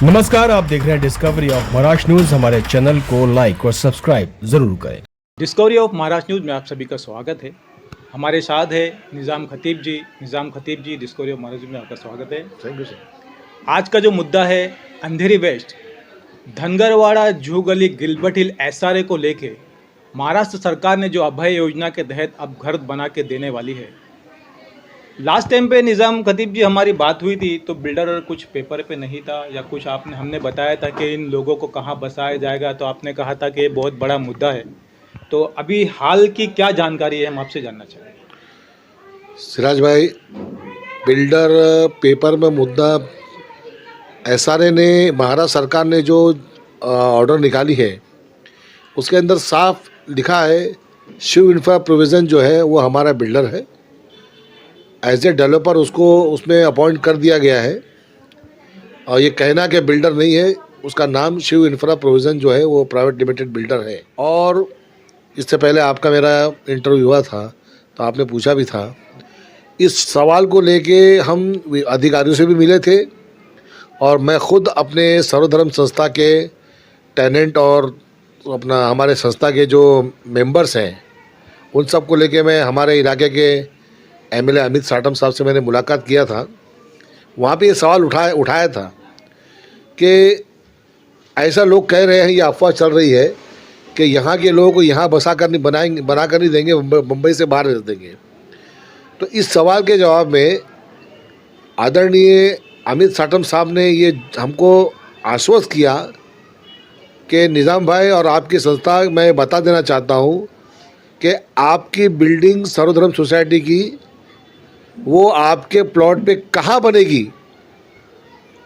नमस्कार, आप देख रहे हैं डिस्कवरी ऑफ महाराष्ट्र न्यूज। हमारे चैनल को लाइक और सब्सक्राइब जरूर करें। डिस्कवरी ऑफ महाराष्ट्र न्यूज़ में आप सभी का स्वागत है। हमारे साथ है निज़ाम Khatib ji discovery of Maharashtra news में आपका स्वागत है। Thank you sir. आज का जो मुद्दा है अंधेरी वेस्ट धनगरवाड़ा जू गली गिलबर्ट हिल एसआरए को लेके महाराष्ट्र सरकार ने जो अभय योजना के तहत अब घर बना के देने वाली है। लास्ट टाइम पे निज़ाम खतीब जी हमारी बात हुई थी तो बिल्डर कुछ पेपर पे नहीं था या कुछ हमने बताया था कि इन लोगों को कहाँ बसाया जाएगा, तो आपने कहा था कि ये बहुत बड़ा मुद्दा है। तो अभी हाल की क्या जानकारी है, हम आपसे जानना चाहेंगे। सिराज भाई, बिल्डर पेपर में मुद्दा एसआरए ने, महाराष्ट्र सरकार ने जो ऑर्डर निकाली है उसके अंदर साफ लिखा है शिव इंफ्रा प्रोविज़न जो है वो हमारा बिल्डर है। एज ए डेवलपर उसको उसमें अपॉइंट कर दिया गया है और ये कहना कि बिल्डर नहीं है, उसका नाम शिव इंफ्रा प्रोविज़न जो है वो प्राइवेट लिमिटेड बिल्डर है। और इससे पहले आपका मेरा इंटरव्यू हुआ था तो आपने पूछा भी था। इस सवाल को लेके हम अधिकारियों से भी मिले थे और मैं खुद अपने सर्वधर्म संस्था के टेनेंट और अपना हमारे संस्था के जो मेंबर्स हैं उन सब को लेके मैं हमारे इलाके के एमएलए अमित साटम साहब से मैंने मुलाकात किया था। वहाँ पे ये सवाल उठाया था कि ऐसा लोग कह रहे हैं, ये अफवाह चल रही है कि यहाँ के लोगों को यहाँ बना कर नहीं देंगे, मुंबई से बाहर भेज देंगे। तो इस सवाल के जवाब में आदरणीय अमित साटम साहब ने ये हमको आश्वस्त किया कि निज़ाम भाई और आपकी संस्था, मैं बता देना चाहता हूँ कि आपकी बिल्डिंग सर्वधर्म सोसाइटी की वो आपके प्लॉट पे कहाँ बनेगी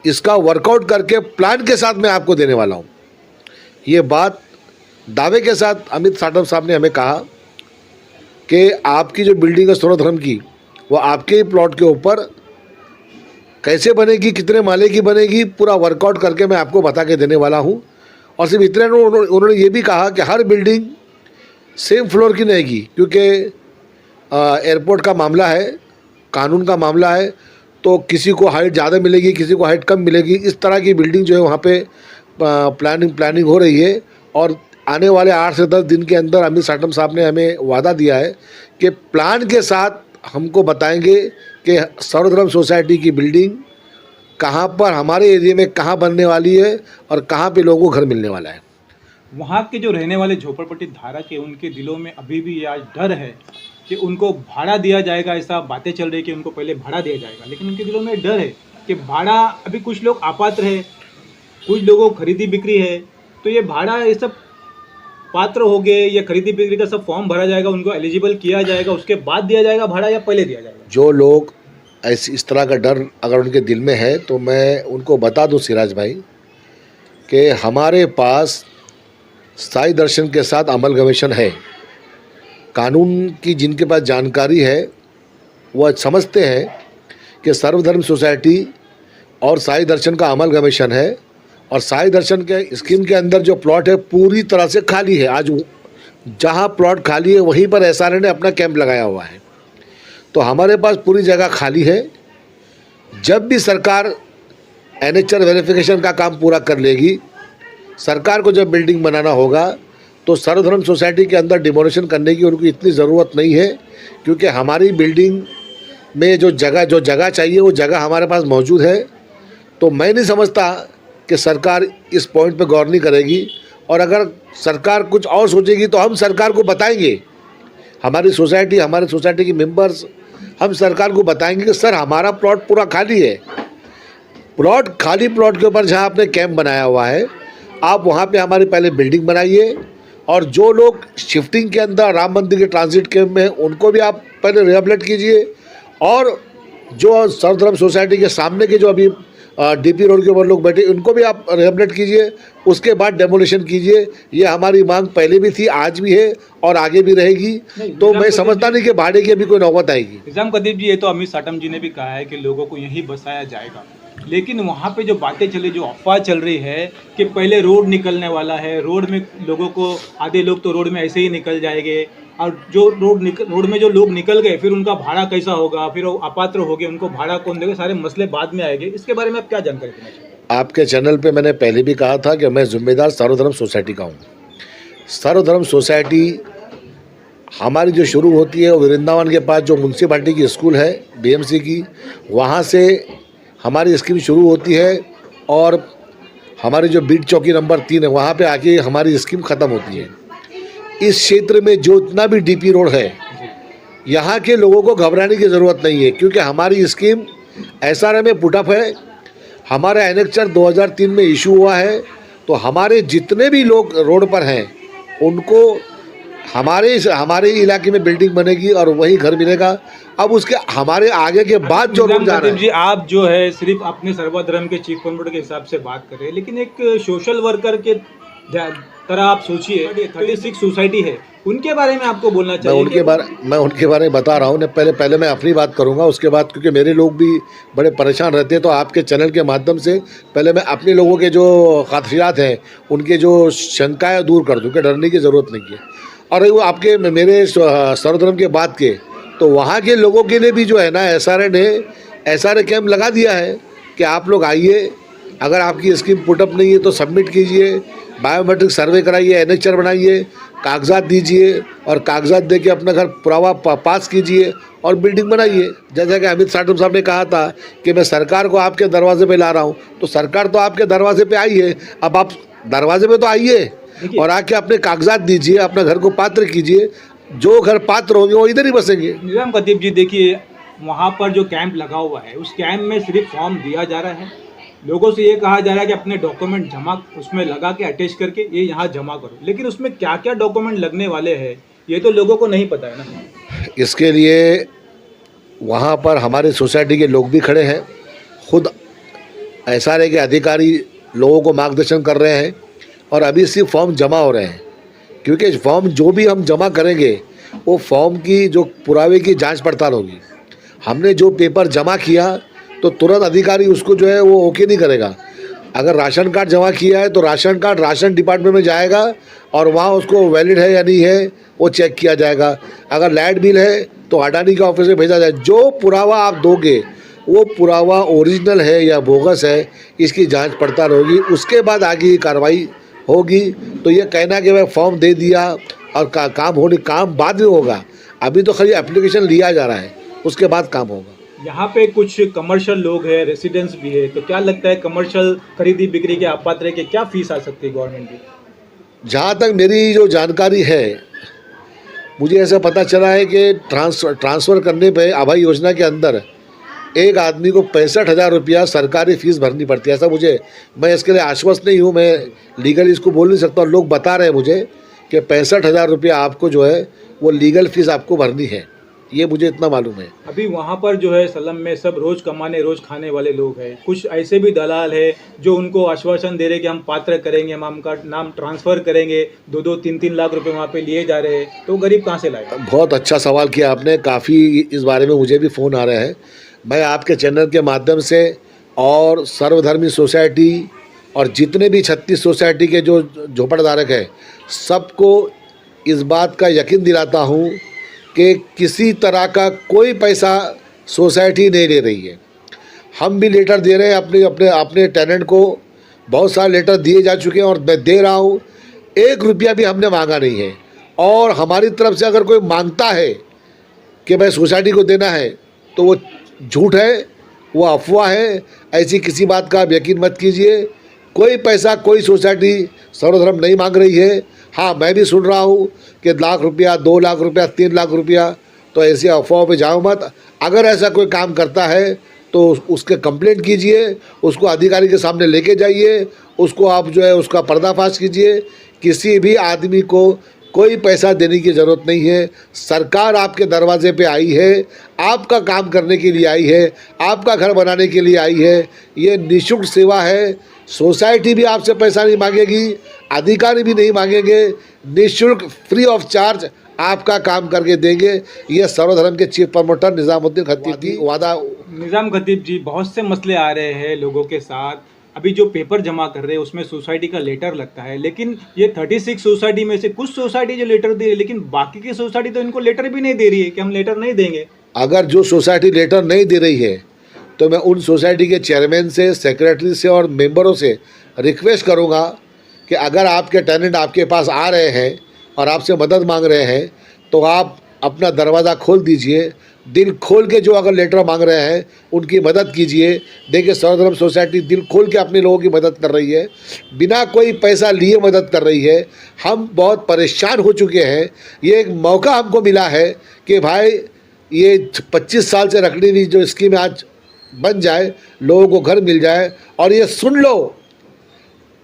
इसका वर्कआउट करके प्लान के साथ मैं आपको देने वाला हूँ। ये बात दावे के साथ अमित साटम साहब ने हमें कहा कि आपकी जो बिल्डिंग है सर्वधर्म की वो आपके ही प्लॉट के ऊपर कैसे बनेगी, कितने माले की बनेगी, पूरा वर्कआउट करके मैं आपको बता के देने वाला हूँ। और सिर्फ इतने उन्होंने ये भी कहा कि हर बिल्डिंग सेम फ्लोर की नहीं रहेगी, क्योंकि एयरपोर्ट का मामला है, कानून का मामला है, तो किसी को हाइट ज़्यादा मिलेगी, किसी को हाइट कम मिलेगी। इस तरह की बिल्डिंग जो है वहाँ पे प्लानिंग हो रही है। और आने वाले 8 से 10 दिन के अंदर अमित साटम साहब ने हमें वादा दिया है कि प्लान के साथ हमको बताएंगे कि सर्वधर्म सोसाइटी की बिल्डिंग कहाँ पर, हमारे एरिया में कहाँ बनने वाली है और कहाँ पे लोगों को घर मिलने वाला है। वहाँ के जो रहने वाले झोपड़पट्टी धारक है उनके दिलों में अभी भी आज डर है कि उनको भाड़ा दिया जाएगा। ऐसा बातें चल रही है कि उनको पहले भाड़ा दिया जाएगा, लेकिन उनके दिलों में डर है कि भाड़ा, अभी कुछ लोग अपात्र है, कुछ लोगों को खरीदी बिक्री है, तो ये भाड़ा ये सब पात्र हो गए, ये खरीदी बिक्री का सब फॉर्म भरा जाएगा, उनको एलिजिबल किया जाएगा, उसके बाद दिया जाएगा भाड़ा या पहले दिया जाएगा। जो लोग इस तरह का डर अगर उनके दिल में है तो मैं उनको बता दूं सिराज भाई कि हमारे पास साई दर्शन के साथ अमलगमेशन है। कानून की जिनके पास जानकारी है वह समझते हैं कि सर्वधर्म सोसाइटी और साई दर्शन का अमलगमेशन है और साई दर्शन के स्कीम के अंदर जो प्लॉट है पूरी तरह से खाली है। आज जहां प्लॉट खाली है वहीं पर एसआरए ने अपना कैंप लगाया हुआ है, तो हमारे पास पूरी जगह खाली है। जब भी सरकार एनएचआर वेरिफिकेशन का काम पूरा कर लेगी, सरकार को जब बिल्डिंग बनाना होगा तो सर्वधर्म सोसाइटी के अंदर डिमोलिशन करने की उनको इतनी ज़रूरत नहीं है, क्योंकि हमारी बिल्डिंग में जो जगह चाहिए वो जगह हमारे पास मौजूद है। तो मैं नहीं समझता कि सरकार इस पॉइंट पे गौर नहीं करेगी, और अगर सरकार कुछ और सोचेगी तो हम सरकार को बताएंगे। हमारी सोसाइटी के मेंबर्स हम सरकार को बताएंगे कि सर हमारा प्लॉट पूरा खाली है। खाली प्लॉट के ऊपर जहाँ आपने कैंप बनाया हुआ है, आप वहाँ पे हमारी पहले बिल्डिंग बनाइए, और जो लोग शिफ्टिंग के अंदर राम मंदिर के ट्रांजिट कैंप में उनको भी आप पहले रिहेबिलिट कीजिए, और जो सर्वधर्म सोसाइटी के सामने के जो अभी डीपी रोड के ऊपर लोग बैठे उनको भी आप रिहेबिलिट कीजिए, उसके बाद डेमोलिशन कीजिए। ये हमारी मांग पहले भी थी, आज भी है और आगे भी रहेगी। तो मैं समझता नहीं कि भाड़े की अभी कोई नौबत आएगी। निज़ाम खतीब जी, ये तो अमित साटम जी ने भी कहा है कि लोगों को यहीं बसाया जाएगा, लेकिन वहाँ पे जो बातें चली, जो अफवाह चल रही है कि पहले रोड निकलने वाला है, रोड में लोगों को, आधे लोग तो रोड में ऐसे ही निकल जाएंगे, और जो रोड में जो लोग निकल गए फिर उनका भाड़ा कैसा होगा, फिर वो अपात्र हो गए, उनको भाड़ा कौन देगा, सारे मसले बाद में आएंगे। इसके बारे में आप क्या जानकारी देना चाहिए? आपके चैनल पे मैंने पहले भी कहा था कि मैं जिम्मेदार सर्वधर्म सोसाइटी का हूँ। सर्वधर्म सोसाइटी हमारी जो शुरू होती है वो वृंदावन के पास जो म्यूनसिपालिटी की स्कूल है बीएमसी की, वहाँ से हमारी स्कीम शुरू होती है और हमारी जो बीट चौकी नंबर 3 है वहाँ पे आके हमारी स्कीम ख़त्म होती है। इस क्षेत्र में जो इतना भी डीपी रोड है, यहाँ के लोगों को घबराने की ज़रूरत नहीं है, क्योंकि हमारी स्कीम एसआरएम में पुटअप है। हमारा एनेक्चर 2003 में इशू हुआ है, तो हमारे जितने भी लोग रोड पर हैं उनको हमारे इलाके में बिल्डिंग बनेगी और वही घर मिलेगा। अब उसके हमारे आगे के बाद जो लोग जा रहे हैं, जी आप जो है सिर्फ अपने सर्वधर्म के चीफ प्रमोटर के हिसाब से बात कर रहे हैं, लेकिन एक सोशल वर्कर के तरह आप सोचिए 36 सोसाइटी है, उनके बारे में आपको बोलना चाहिए। मैं उनके बारे में बता रहा हूँ। पहले मैं अपनी बात करूँगा, उसके बाद क्योंकि मेरे लोग भी बड़े परेशान रहते हैं, तो आपके चैनल के माध्यम से पहले मैं अपने लोगों के जो खदशात हैं, उनके जो शंकाएँ दूर कर दूँ कि डरने की ज़रूरत नहीं है। और वो आपके मेरे सर्वधर्म के बात के, तो वहाँ के लोगों के लिए भी जो है ना, एसआरए कैंप लगा दिया है कि आप लोग आइए, अगर आपकी स्कीम पुटअप नहीं है तो सबमिट कीजिए, बायोमेट्रिक सर्वे कराइए, एनेक्चर बनाइए, कागजात दीजिए और कागजात दे के अपना घर पुरावा पास कीजिए और बिल्डिंग बनाइए। जैसा कि अमित साहब ने कहा था कि मैं सरकार को आपके दरवाजे पे ला रहा हूँ, तो सरकार तो आपके दरवाजे पे आई है, अब आप दरवाजे पे तो आइए और आके अपने कागजात दीजिए, अपना घर को पात्र कीजिए। जो घर पात्र होंगे वो इधर ही बसेंगे। निजाम खतीब जी देखिए, वहाँ पर जो कैंप लगा हुआ है उस कैंप में सिर्फ फॉर्म दिया जा रहा है, लोगों से ये कहा जा रहा है कि अपने डॉक्यूमेंट जमा उसमें लगा के अटैच करके ये यहाँ जमा करो, लेकिन उसमें क्या क्या डॉक्यूमेंट लगने वाले हैं ये तो लोगों को नहीं पता है ना। इसके लिए वहाँ पर हमारे सोसाइटी के लोग भी खड़े हैं, खुद एसआरए के अधिकारी लोगों को मार्गदर्शन कर रहे हैं और अभी सिर्फ फॉर्म जमा हो रहे हैं, क्योंकि फॉर्म जो भी हम जमा करेंगे वो फॉर्म की जो पुरावे की जांच पड़ताल होगी। हमने जो पेपर जमा किया तो तुरंत अधिकारी उसको जो है वो ओके नहीं करेगा। अगर राशन कार्ड जमा किया है तो राशन कार्ड राशन डिपार्टमेंट में जाएगा और वहाँ उसको वैलिड है या नहीं है वो चेक किया जाएगा। अगर लाइट बिल है तो अडानी के ऑफिस में भेजा जाए। जो पुरावा आप दोगे वो पुरावा ओरिजिनल है या बोगस है, इसकी जांच पड़ताल होगी, उसके बाद आगे की कार्रवाई होगी। तो ये कहना कि मैं फॉर्म दे दिया और काम बाद में होगा, अभी तो खाली एप्लीकेशन लिया जा रहा है, उसके बाद काम होगा। यहाँ पे कुछ कमर्शियल लोग हैं, रेसिडेंट्स भी है, तो क्या लगता है कमर्शियल खरीदी बिक्री के अपात्र के क्या फीस आ सकती है गवर्नमेंट की? जहाँ तक मेरी जो जानकारी है, मुझे ऐसा पता चला है कि ट्रांसफ़र करने पे आभा योजना के अंदर एक आदमी को 65,000 रुपया सरकारी फ़ीस भरनी पड़ती है। ऐसा मैं इसके लिए आश्वस्त नहीं हूँ, मैं लीगली इसको बोल नहीं सकता। लोग बता रहे हैं मुझे कि 65,000 रुपया आपको जो है वो लीगल फ़ीस आपको भरनी है, ये मुझे इतना मालूम है। अभी वहाँ पर जो है सलम में सब रोज़ कमाने रोज़ खाने वाले लोग हैं, कुछ ऐसे भी दलाल है जो उनको आश्वासन दे रहे कि हम पात्र करेंगे, हम आपका नाम ट्रांसफ़र करेंगे, 2-2, 3-3 लाख रुपए वहाँ पे लिए जा रहे हैं, तो गरीब कहाँ से लाएगा? बहुत अच्छा सवाल किया आपने, काफ़ी इस बारे में मुझे भी फ़ोन आ रहे हैं। मैं आपके चैनल के माध्यम से और सर्वधर्मी सोसाइटी और जितने भी 36 सोसाइटी के जो झोपड़धारक हैं सबको इस बात का यकीन दिलाता हूँ कि किसी तरह का कोई पैसा सोसाइटी नहीं ले रही है। हम भी लेटर दे रहे हैं अपने टेनेंट को, बहुत सारे लेटर दिए जा चुके हैं और मैं दे रहा हूँ, 1 रुपया भी हमने मांगा नहीं है। और हमारी तरफ से अगर कोई मांगता है कि भाई सोसाइटी को देना है तो वो झूठ है, वो अफवाह है। ऐसी किसी बात का आप यकीन मत कीजिए। कोई पैसा कोई सोसाइटी सर्वधर्म नहीं मांग रही है। हाँ, मैं भी सुन रहा हूँ कि 1 लाख रुपया, 2 लाख रुपया, 3 लाख रुपया, तो ऐसी अफवाहों पे जाओ मत। अगर ऐसा कोई काम करता है तो उसके कंप्लेंट कीजिए, उसको अधिकारी के सामने लेके जाइए, उसको आप जो है उसका पर्दाफाश कीजिए। किसी भी आदमी को कोई पैसा देने की ज़रूरत नहीं है। सरकार आपके दरवाजे पे आई है, आपका काम करने के लिए आई है, आपका घर बनाने के लिए आई है। ये निःशुल्क सेवा है। सोसाइटी भी आपसे पैसा नहीं मांगेगी, अधिकारी भी नहीं मांगेंगे, निःशुल्क फ्री ऑफ चार्ज आपका काम करके देंगे। ये सर्वधर्म के चीफ प्रमोटर निजामुद्दीन खतीब की वादा। निजाम खतीब जी, बहुत से मसले आ रहे हैं लोगों के साथ। अभी जो पेपर जमा कर रहे हैं उसमें सोसाइटी का लेटर लगता है, लेकिन ये 36 सोसाइटी में से कुछ सोसाइटी जो लेटर दे रही है, लेकिन बाकी की सोसाइटी तो इनको लेटर भी नहीं दे रही है कि हम लेटर नहीं देंगे। अगर जो सोसाइटी लेटर नहीं दे रही है तो मैं उन सोसाइटी के चेयरमैन से, सेक्रेटरी से और मेंबरों से रिक्वेस्ट करूंगा कि अगर आपके टेनेंट आपके पास आ रहे हैं और आपसे मदद मांग रहे हैं तो आप अपना दरवाज़ा खोल दीजिए, दिल खोल के जो अगर लेटर मांग रहे हैं उनकी मदद कीजिए। देखिए सर्वधर्म सोसाइटी दिल खोल के अपने लोगों की मदद कर रही है, बिना कोई पैसा लिए मदद कर रही है। हम बहुत परेशान हो चुके हैं, ये एक मौका हमको मिला है कि भाई ये 25 साल से रखी हुई जो स्कीम आज बन जाए, लोगों को घर मिल जाए। और ये सुन लो,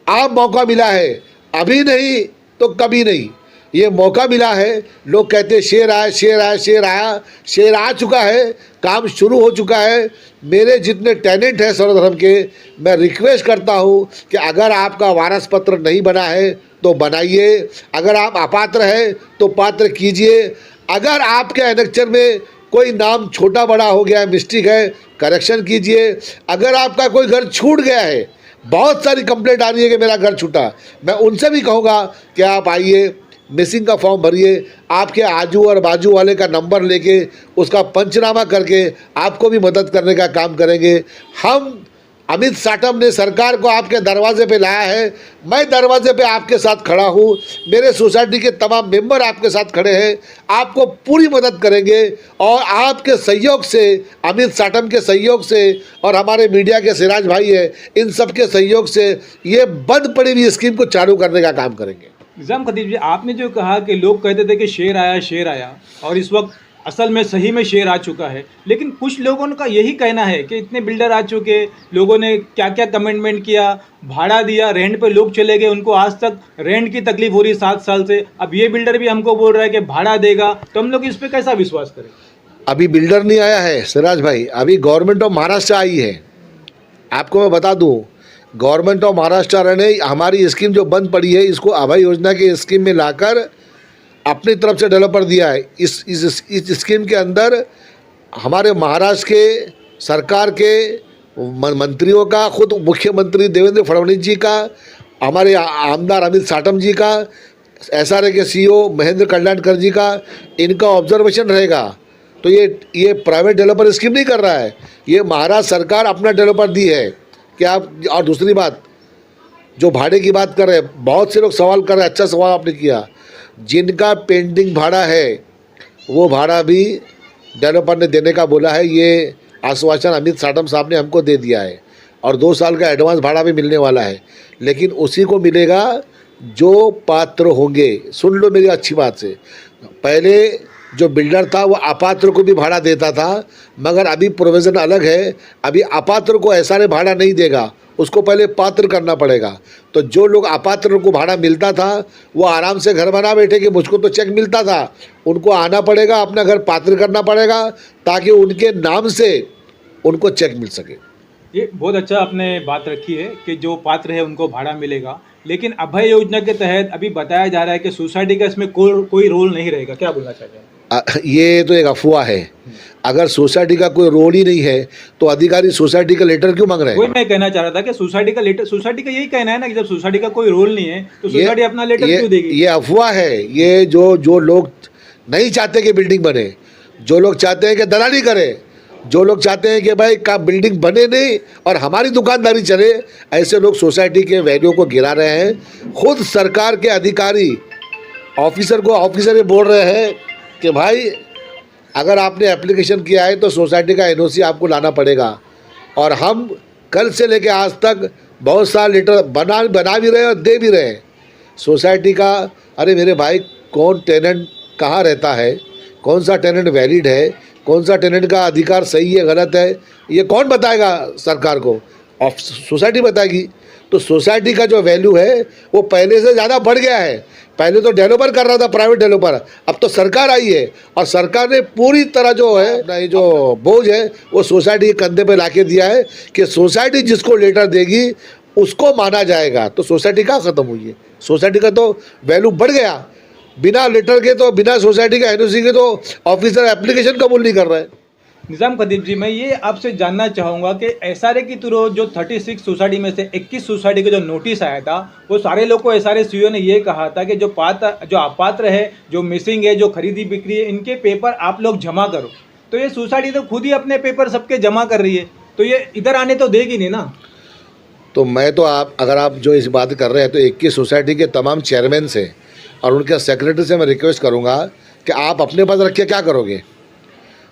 आप मौका मिला है, अभी नहीं तो कभी नहीं, ये मौका मिला है। लोग कहते हैं शेर आया, शेर आया, शेर आया, शेर आ चुका है, काम शुरू हो चुका है। मेरे जितने टेनेंट हैं सर्वधर्म के, मैं रिक्वेस्ट करता हूँ कि अगर आपका वारस पत्र नहीं बना है तो बनाइए, अगर आप अपात्र हैं तो पात्र कीजिए, अगर आपके एनेक्चर में कोई नाम छोटा बड़ा हो गया है, मिस्टेक है, करेक्शन कीजिए। अगर आपका कोई घर छूट गया है, बहुत सारी कंप्लेंट आ रही है कि मेरा घर छूटा, मैं उनसे भी कहूँगा कि आप आइए, मिसिंग का फॉर्म भरिए, आपके आजू और बाजू वाले का नंबर लेके उसका पंचनामा करके आपको भी मदद करने का काम करेंगे। हम अमित साटम ने सरकार को आपके दरवाजे पे लाया है, मैं दरवाजे पे आपके साथ खड़ा हूँ, मेरे सोसाइटी के तमाम मेंबर आपके साथ खड़े हैं, आपको पूरी मदद करेंगे। और आपके सहयोग से, अमित साटम के सहयोग से और हमारे मीडिया के सिराज भाई है, इन सब के सहयोग से ये बंद पड़ी हुई स्कीम को चालू करने का काम करेंगे। निज़ाम खतीब जी, आपने जो कहा कि लोग कहते थे कि शेर आया, और इस वक्त असल में सही में शेर आ चुका है, लेकिन कुछ लोगों का यही कहना है कि इतने बिल्डर आ चुके, लोगों ने क्या क्या कमिटमेंट किया, भाड़ा दिया, रेंट पे लोग चले गए, उनको आज तक रेंट की तकलीफ हो रही 7 साल से। अब ये बिल्डर भी हमको बोल रहा है कि भाड़ा देगा, तो हम लोग इस पर कैसा विश्वास करें? अभी बिल्डर नहीं आया है सिराज भाई, अभी गवर्नमेंट ऑफ महाराष्ट्र आई है। आपको मैं बता दूं, गवर्नमेंट ऑफ महाराष्ट्र ने हमारी स्कीम जो बंद पड़ी है, इसको अभय योजना की स्कीम में लाकर अपनी तरफ से डेवलपर दिया है। इस स्कीम के अंदर हमारे महाराष्ट्र के सरकार के मंत्रियों का, खुद मुख्यमंत्री देवेंद्र फडणवीस जी का, हमारे आमदार अमित साटम जी का, SRA के CEO महेंद्र कल्याणकर जी का, इनका ऑब्जर्वेशन रहेगा। तो ये प्राइवेट डेवलपर स्कीम नहीं कर रहा है, ये महाराष्ट्र सरकार अपना डेवलपर दी है कि आप। और दूसरी बात, जो भाड़े की बात कर रहे हैं, बहुत से लोग सवाल कर रहे हैं, अच्छा सवाल आपने किया। जिनका पेंडिंग भाड़ा है वो भाड़ा भी डेवलपर ने देने का बोला है, ये आश्वासन अमित साटम साहब ने हमको दे दिया है। और 2 साल का एडवांस भाड़ा भी मिलने वाला है, लेकिन उसी को मिलेगा जो पात्र होंगे। सुन लो मेरी अच्छी बात से, पहले जो बिल्डर था वो अपात्र को भी भाड़ा देता था, मगर अभी प्रोविज़न अलग है। अभी अपात्र को SRA भाड़ा नहीं देगा, उसको पहले पात्र करना पड़ेगा। तो जो लोग अपात्र को भाड़ा मिलता था वो आराम से घर बना बैठे कि मुझको तो चेक मिलता था, उनको आना पड़ेगा, अपना घर पात्र करना पड़ेगा, ताकि उनके नाम से उनको चेक मिल सके। ये बहुत अच्छा आपने बात रखी है कि जो पात्र है उनको भाड़ा मिलेगा, लेकिन अभय योजना के तहत अभी बताया जा रहा है कि सोसाइटी का इसमें कोई रोल नहीं रहेगा। क्या बोलना चाहते हैं? ये तो एक अफवाह है। अगर सोसाइटी का कोई रोल ही नहीं है तो अधिकारी सोसाइटी का लेटर क्यों मांग रहे हैं? वही मैं कहना चाह रहा था कि सोसाइटी का यही कहना है ना कि जब सोसाइटी का कोई रोल नहीं है तो सोसाइटी अपना लेटर क्यों देगी? ये अफवाह है। ये जो लोग नहीं चाहते कि बिल्डिंग बने, जो लोग चाहते हैं कि दलाली करे, जो लोग चाहते हैं कि भाई का बिल्डिंग बने नहीं और हमारी दुकानदारी चले, ऐसे लोग सोसाइटी के वैल्यू को गिरा रहे हैं। खुद सरकार के अधिकारी ऑफिसर ये बोल रहे हैं कि भाई अगर आपने एप्लीकेशन किया है तो सोसाइटी का NOC आपको लाना पड़ेगा। और हम कल से लेकर आज तक बहुत सारे लेटर बना भी रहे और दे भी रहे हैं सोसाइटी का। अरे मेरे भाई, कौन टेनेंट कहाँ रहता है, कौन सा टेनेंट वैलिड है, कौन सा टेनेंट का अधिकार सही है गलत है, ये कौन बताएगा सरकार को? सोसाइटी बताएगी। तो सोसाइटी का जो वैल्यू है वो पहले से ज़्यादा बढ़ गया है। पहले तो डेवलपर कर रहा था, प्राइवेट डेवलपर, अब तो सरकार आई है और सरकार ने पूरी तरह जो है ना, ये जो बोझ है वो सोसाइटी के कंधे पे लाके दिया है कि सोसाइटी जिसको लेटर देगी उसको माना जाएगा। तो सोसाइटी कहाँ ख़त्म हुई है? सोसाइटी का तो वैल्यू बढ़ गया। बिना लेटर के तो, बिना सोसाइटी का NOC के तो ऑफिसर एप्लीकेशन कबूल नहीं कर रहा है। निज़ाम खतीब जी, मैं ये आपसे जानना चाहूँगा कि SRA की थ्रू जो 36 सोसाइटी में से 21 सोसाइटी का जो नोटिस आया था, वो सारे लोग को SRA CEO ने ये कहा था कि जो अपात्र है, जो मिसिंग है, जो खरीदी बिक्री है, इनके पेपर आप लोग जमा करो। तो ये सोसाइटी तो खुद ही अपने पेपर सबके जमा कर रही है, तो ये इधर आने तो देगी नहीं ना। तो मैं तो अगर आप जो इस बात कर रहे हैं तो 21 सोसाइटी के तमाम चेयरमैन से और उनके सेक्रेटरी से मैं रिक्वेस्ट करूंगा कि आप अपने पास रख के क्या करोगे।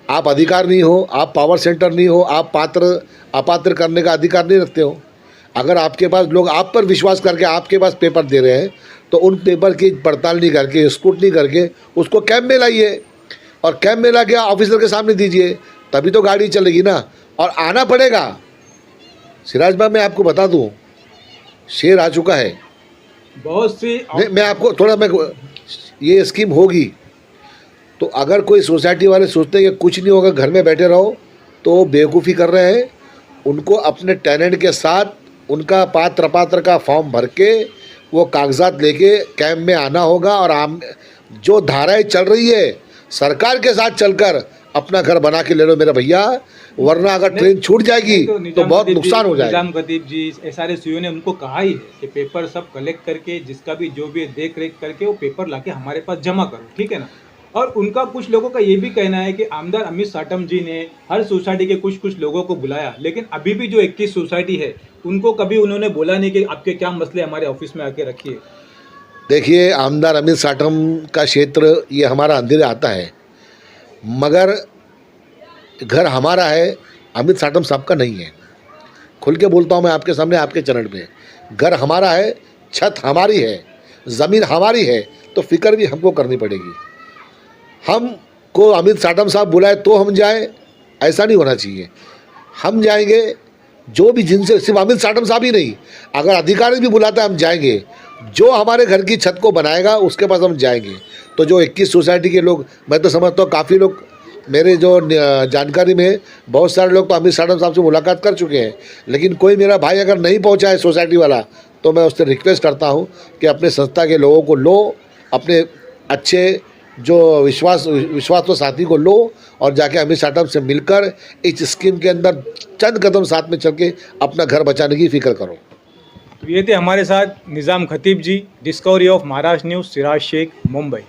आप अधिकार नहीं हो, आप पावर सेंटर नहीं हो, आप पात्र अपात्र करने का अधिकार नहीं रखते हो। अगर आपके पास लोग आप पर विश्वास करके आपके पास पेपर दे रहे हैं तो उन पेपर की पड़ताल नहीं करके, स्क्रूटनी करके उसको कैंप में लाइए और कैंप में ला के ऑफिसर के सामने दीजिए, तभी तो गाड़ी चलेगी ना। और आना पड़ेगा। सिराज भाई मैं आपको बता दूं, शेर आ चुका है। बहुत सी मैं आपको थोड़ा ये स्कीम होगी तो अगर कोई सोसाइटी वाले सोचते हैं कि कुछ नहीं होगा, घर में बैठे रहो, तो वो बेवकूफ़ी कर रहे हैं। उनको अपने टेनेंट के साथ उनका पात्र का फॉर्म भर के वो कागजात लेके कैंप में आना होगा और जो धाराएं चल रही है सरकार के साथ चलकर अपना घर बना के ले लो मेरे भैया, वरना अगर ट्रेन छूट जाएगी तो बहुत नुकसान हो जाएगा। निजाम खतीब जी SRSU ने उनको कहा ही है कि पेपर सब कलेक्ट करके जिसका भी जो भी देख रेख करके वो पेपर लाके हमारे पास जमा करो, ठीक है ना। और उनका कुछ लोगों का ये भी कहना है कि आमदार अमित साटम जी ने हर सोसाइटी के कुछ लोगों को बुलाया, लेकिन अभी भी जो 21 सोसाइटी है उनको कभी उन्होंने बोला नहीं कि आपके क्या मसले हमारे ऑफिस में आके रखिए। देखिए, आमदार अमित साटम का क्षेत्र ये हमारा अंधेरे आता है, मगर घर हमारा है, अमित साटम साहब का नहीं है। खुल के बोलता हूँ मैं आपके सामने, आपके चरण पे। घर हमारा है, छत हमारी है, ज़मीन हमारी है, तो फिक्र भी हमको करनी पड़ेगी। हमको अमित साटम साहब बुलाए तो हम जाएं, ऐसा नहीं होना चाहिए। हम जाएंगे, जो भी जिनसे, सिर्फ अमित साटम साहब ही नहीं, अगर अधिकारी भी बुलाता है हम जाएंगे। जो हमारे घर की छत को बनाएगा उसके पास हम जाएंगे। तो जो 21 सोसाइटी के लोग, मैं तो समझता हूँ काफ़ी लोग, मेरे जो जानकारी में बहुत सारे लोग तो अमित साटम साहब से मुलाकात कर चुके हैं, लेकिन कोई मेरा भाई अगर नहीं पहुँचा है सोसाइटी वाला, तो मैं उससे रिक्वेस्ट करता हूँ कि अपने संस्था के लोगों को लो, अपने अच्छे जो विश्वास तो साथी को लो और जाके अमित साटम से मिलकर इस स्कीम के अंदर चंद कदम साथ में चल के अपना घर बचाने की फिक्र करो। तो ये थे हमारे साथ Nizam Khatib ji, discovery of Maharashtra news, Siraj Shaikh, Mumbai.